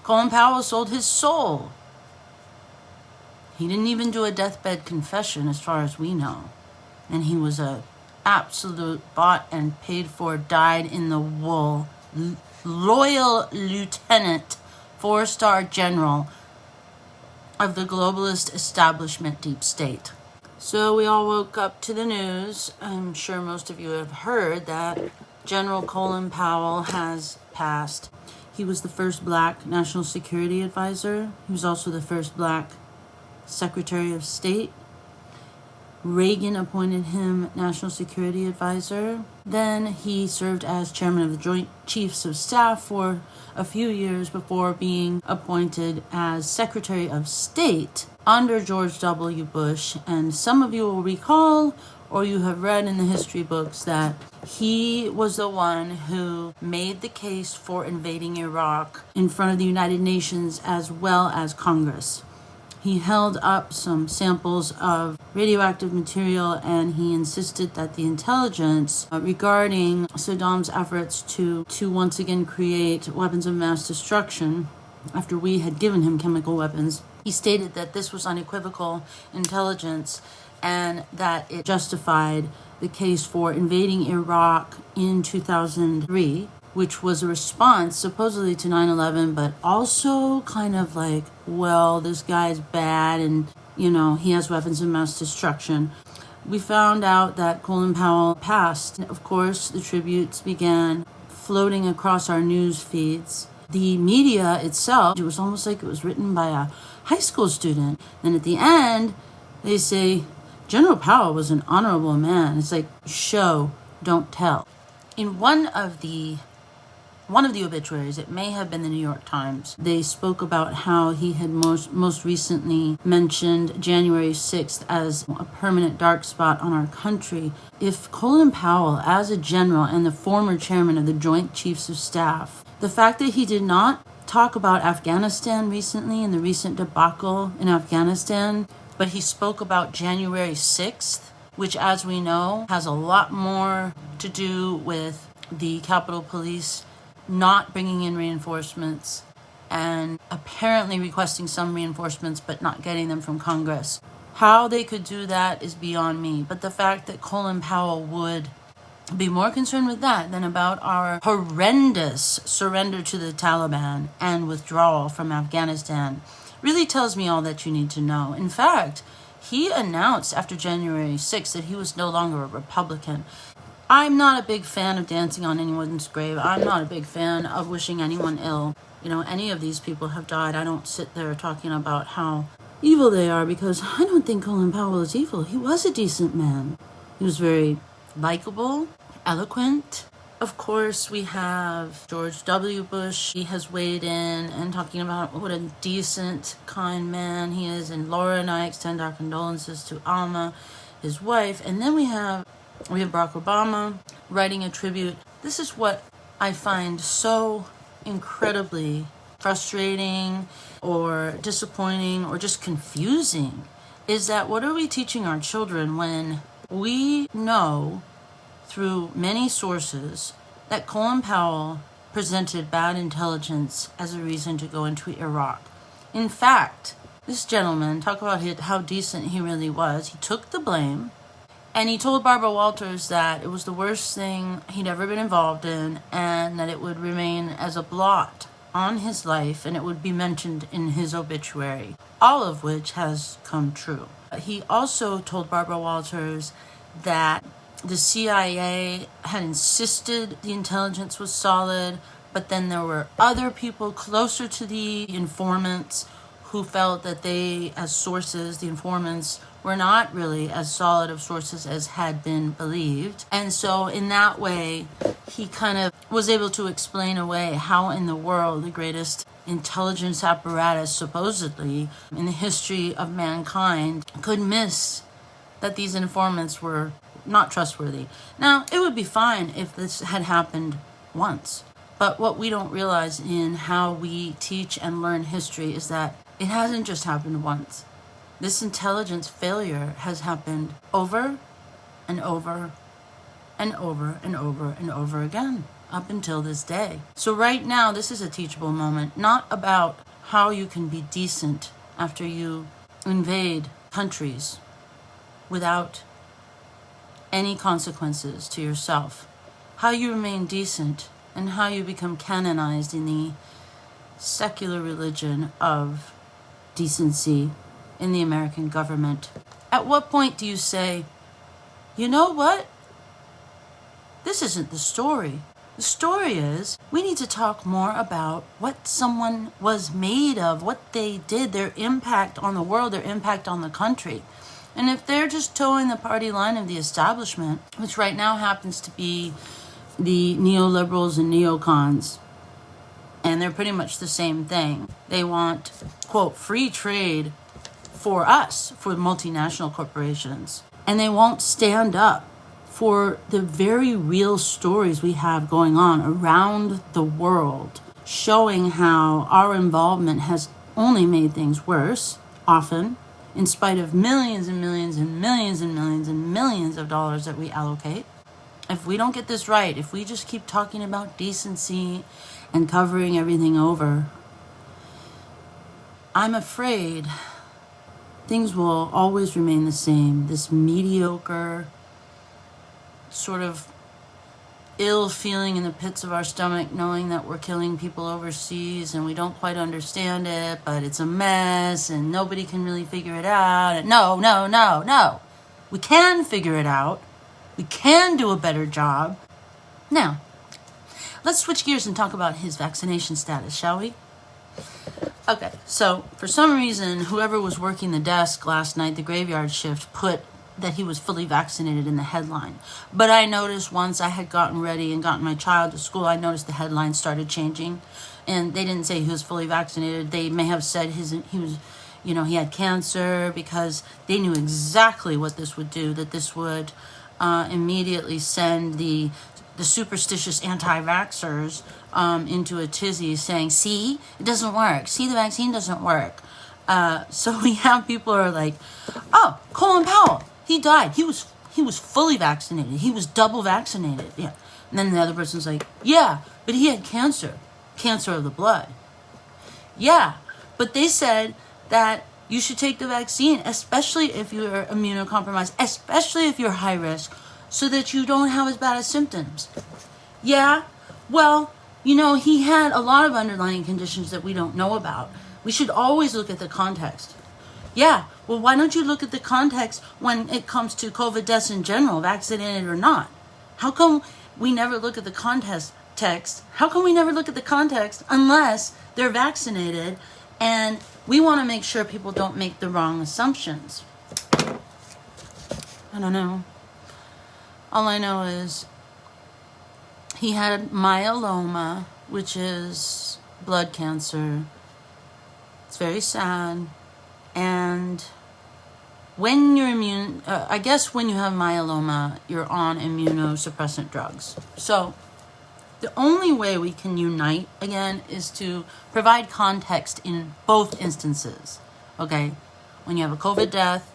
Colin Powell sold his soul. He didn't even do a deathbed confession as far as we know. And he was a absolute bought and paid for, dyed in the wool, loyal lieutenant, 4-star general of the globalist establishment deep state. So we all woke up to the news. I'm sure most of you have heard that General Colin Powell has passed. He was the first black national security advisor. He was also the first black Secretary of State. Reagan appointed him National Security Advisor. Then he served as chairman of the Joint Chiefs of Staff for a few years before being appointed as Secretary of State under George W. Bush. And some of you will recall, or you have read in the history books, that he was the one who made the case for invading Iraq in front of the United Nations as well as Congress. He held up some samples of radioactive material, and he insisted that the intelligence regarding Saddam's efforts to once again create weapons of mass destruction after we had given him chemical weapons, he stated that this was unequivocal intelligence and that it justified the case for invading Iraq in 2003, which was a response supposedly to 9/11, but also kind of like, well, this guy's bad and, he has weapons of mass destruction. We found out that Colin Powell passed. Of course, the tributes began floating across our news feeds. The media itself, it was almost like it was written by a high school student. Then at the end, they say, General Powell was an honorable man. It's like, show, don't tell. In one of the obituaries, it may have been the New York Times, they spoke about how he had most recently mentioned January 6th as a permanent dark spot on our country. If Colin Powell, as a general and the former chairman of the Joint Chiefs of Staff, the fact that he did not talk about Afghanistan recently and the recent debacle in Afghanistan, but he spoke about January 6th, which, as we know, has a lot more to do with the Capitol Police not bringing in reinforcements and apparently requesting some reinforcements but not getting them from Congress. How they could do that is beyond me. But the fact that Colin Powell would be more concerned with that than about our horrendous surrender to the Taliban and withdrawal from Afghanistan really tells me all that you need to know. In fact, he announced after January 6th that he was no longer a Republican. I'm not a big fan of dancing on anyone's grave. I'm not a big fan of wishing anyone ill. Any of these people have died. I don't sit there talking about how evil they are, because I don't think Colin Powell is evil. He was a decent man. He was very likable, eloquent. Of course, we have George W. Bush. He has weighed in and talking about what a decent, kind man he is. And Laura and I extend our condolences to Alma, his wife. And then we have Barack Obama writing a tribute. This is what I find so incredibly frustrating or disappointing or just confusing, is that what are we teaching our children when we know through many sources that Colin Powell presented bad intelligence as a reason to go into Iraq? In fact, this gentleman, talk about how decent he really was. He took the blame. And he told Barbara Walters that it was the worst thing he'd ever been involved in, and that it would remain as a blot on his life, and it would be mentioned in his obituary, all of which has come true. He also told Barbara Walters that the CIA had insisted the intelligence was solid, but then there were other people closer to the informants who felt that they, as sources, the informants, were not really as solid of sources as had been believed. And so in that way, he kind of was able to explain away how in the world the greatest intelligence apparatus, supposedly, in the history of mankind, could miss that these informants were not trustworthy. Now, it would be fine if this had happened once. But what we don't realize in how we teach and learn history is that it hasn't just happened once. This intelligence failure has happened over and over and over and over and over again. up until this day. So right now, this is a teachable moment, not about how you can be decent after you invade countries without any consequences to yourself, how you remain decent, and how you become canonized in the secular religion of decency in the American government. At what point do you say, you know what? This isn't the story. The story is we need to talk more about what someone was made of, what they did, their impact on the world, their impact on the country. And if they're just towing the party line of the establishment, which right now happens to be the neoliberals and neocons, and they're pretty much the same thing. They want, quote, free trade for us, for multinational corporations. And they won't stand up for the very real stories we have going on around the world, showing how our involvement has only made things worse, often, in spite of millions and millions and millions and millions and millions of dollars that we allocate. If we don't get this right, if we just keep talking about decency and covering everything over, I'm afraid things will always remain the same. This mediocre, sort of ill feeling in the pits of our stomach, knowing that we're killing people overseas and we don't quite understand it, but it's a mess and nobody can really figure it out. And no. We can figure it out. We can do a better job. Now, let's switch gears and talk about his vaccination status, shall we? Okay, so for some reason, whoever was working the desk last night, the graveyard shift, put that he was fully vaccinated in the headline. But I noticed once I had gotten ready and gotten my child to school, I noticed the headline started changing. And they didn't say he was fully vaccinated. They may have said he had cancer, because they knew exactly what this would do, that this would immediately send the superstitious anti-vaxxers into a tizzy, saying, see, it doesn't work. See, the vaccine doesn't work. So we have people who are like, oh, Colin Powell, he died. He was fully vaccinated. He was double vaccinated. Yeah. And then the other person's like, yeah, but he had cancer of the blood. Yeah, but they said that you should take the vaccine, especially if you're immunocompromised, especially if you're high risk, so that you don't have as bad as symptoms. Yeah, well, he had a lot of underlying conditions that we don't know about. We should always look at the context. Yeah, well, why don't you look at the context when it comes to COVID deaths in general, vaccinated or not? How come we never look at the context? How come we never look at the context unless they're vaccinated, and we want to make sure people don't make the wrong assumptions? I don't know. All I know is he had myeloma, which is blood cancer. It's very sad. And when you're I guess when you have myeloma, you're on immunosuppressant drugs. So the only way we can unite again is to provide context in both instances. Okay? When you have a COVID death,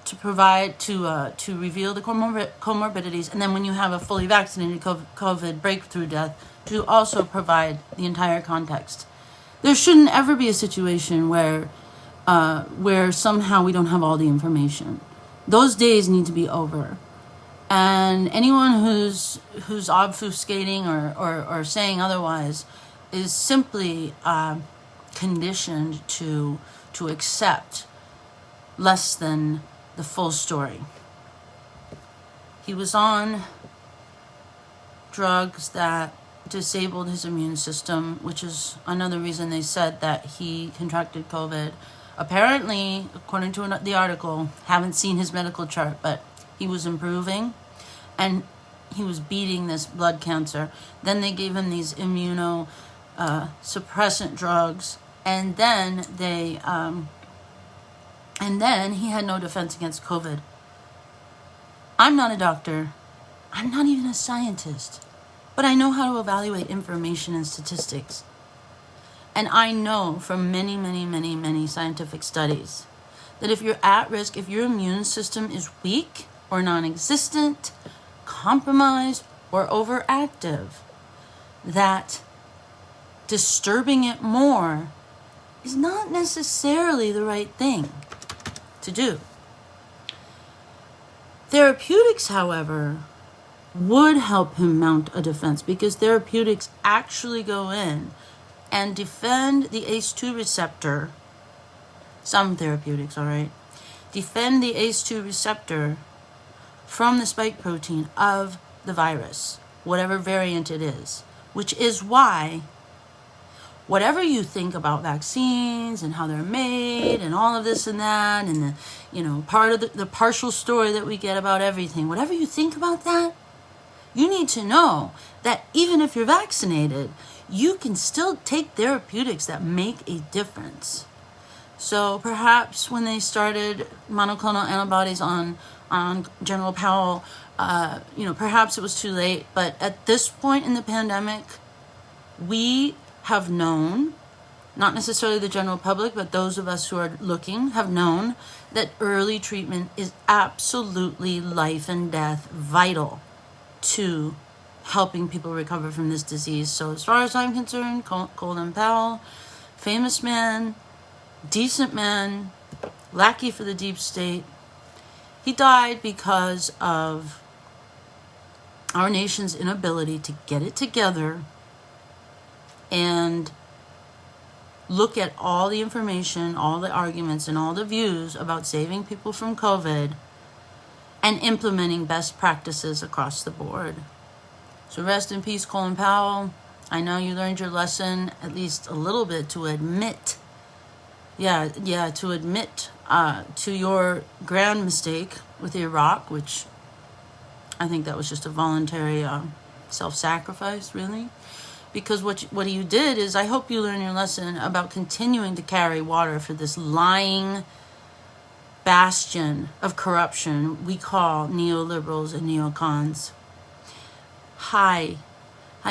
to provide, to reveal the comorbidities, and then when you have a fully vaccinated COVID breakthrough death, to also provide the entire context. There shouldn't ever be a situation where somehow we don't have all the information. Those days need to be over. And anyone who's obfuscating or saying otherwise is simply conditioned to accept less than the full story. He was on drugs that disabled his immune system, which is another reason they said that he contracted COVID. Apparently, according to the article, haven't seen his medical chart, but he was improving and he was beating this blood cancer. Then they gave him these suppressant drugs, and then he had no defense against COVID. I'm not a doctor. I'm not even a scientist. But I know how to evaluate information and statistics. And I know from many, many, many, many scientific studies that if you're at risk, if your immune system is weak or non-existent, compromised, or overactive, that disturbing it more is not necessarily the right thing to do. Therapeutics, however, would help him mount a defense, because therapeutics actually go in and defend the ACE2 receptor. Some therapeutics, all right, defend the ACE2 receptor from the spike protein of the virus, whatever variant it is, which is why whatever you think about vaccines and how they're made and all of this and that, and the, part of the partial story that we get about everything, whatever you think about that, you need to know that even if you're vaccinated, you can still take therapeutics that make a difference. So perhaps when they started monoclonal antibodies on General Powell, perhaps it was too late. But at this point in the pandemic, we have known, not necessarily the general public, but those of us who are looking have known that early treatment is absolutely life and death vital to helping people recover from this disease. So as far as I'm concerned, Colin Powell, famous man, decent man, lackey for the deep state, he died because of our nation's inability to get it together and look at all the information, all the arguments, and all the views about saving people from COVID and implementing best practices across the board. So rest in peace, Colin Powell. I know you learned your lesson, at least a little bit, to admit to your grand mistake with Iraq, which I think that was just a voluntary self-sacrifice, really. Because what you did is, I hope you learn your lesson about continuing to carry water for this lying bastion of corruption we call neoliberals and neocons. Hi,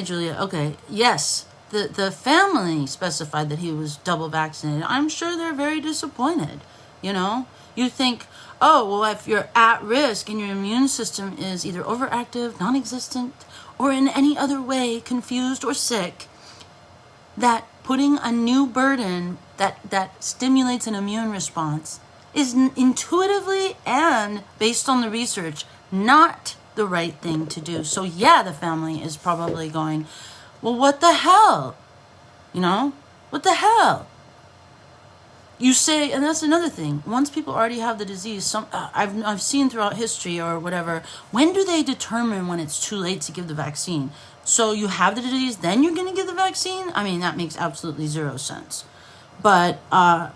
Julia. Okay, yes, the family specified that he was double vaccinated. I'm sure they're very disappointed. You think, oh, well, if you're at risk and your immune system is either overactive, non-existent, or in any other way confused or sick, that putting a new burden that stimulates an immune response is intuitively and based on the research not the right thing to do. So yeah, the family is probably going, well, what the hell? What the hell? You say, and that's another thing. Once people already have the disease, I've seen throughout history or whatever, when do they determine when it's too late to give the vaccine? So you have the disease, then you're going to give the vaccine? I mean, that makes absolutely zero sense. But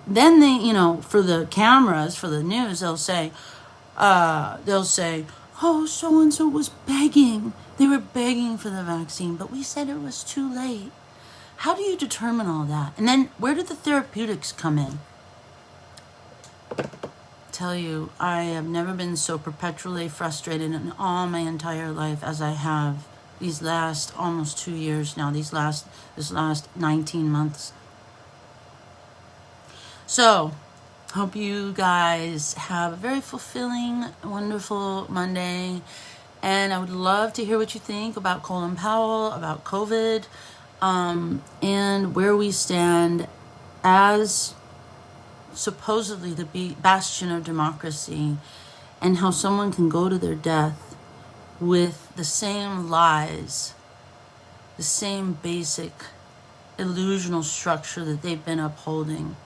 then they, for the cameras, for the news, they'll say, oh, so-and-so was begging. They were begging for the vaccine, but we said it was too late. How do you determine all that? And then where do the therapeutics come in? Tell you, I have never been so perpetually frustrated in all my entire life as I have these last almost 2 years now, this last 19 months. So, hope you guys have a very fulfilling, wonderful Monday. And I would love to hear what you think about Colin Powell, about COVID, and where we stand as supposedly the bastion of democracy, and how someone can go to their death with the same lies, the same basic illusional structure that they've been upholding.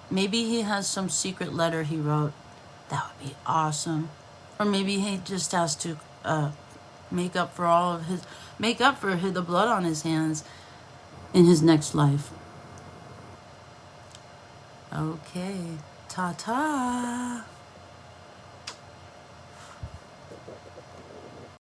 Maybe he has some secret letter he wrote. That would be awesome. Or maybe he just has to make up for the blood on his hands in his next life. Okay, ta-ta.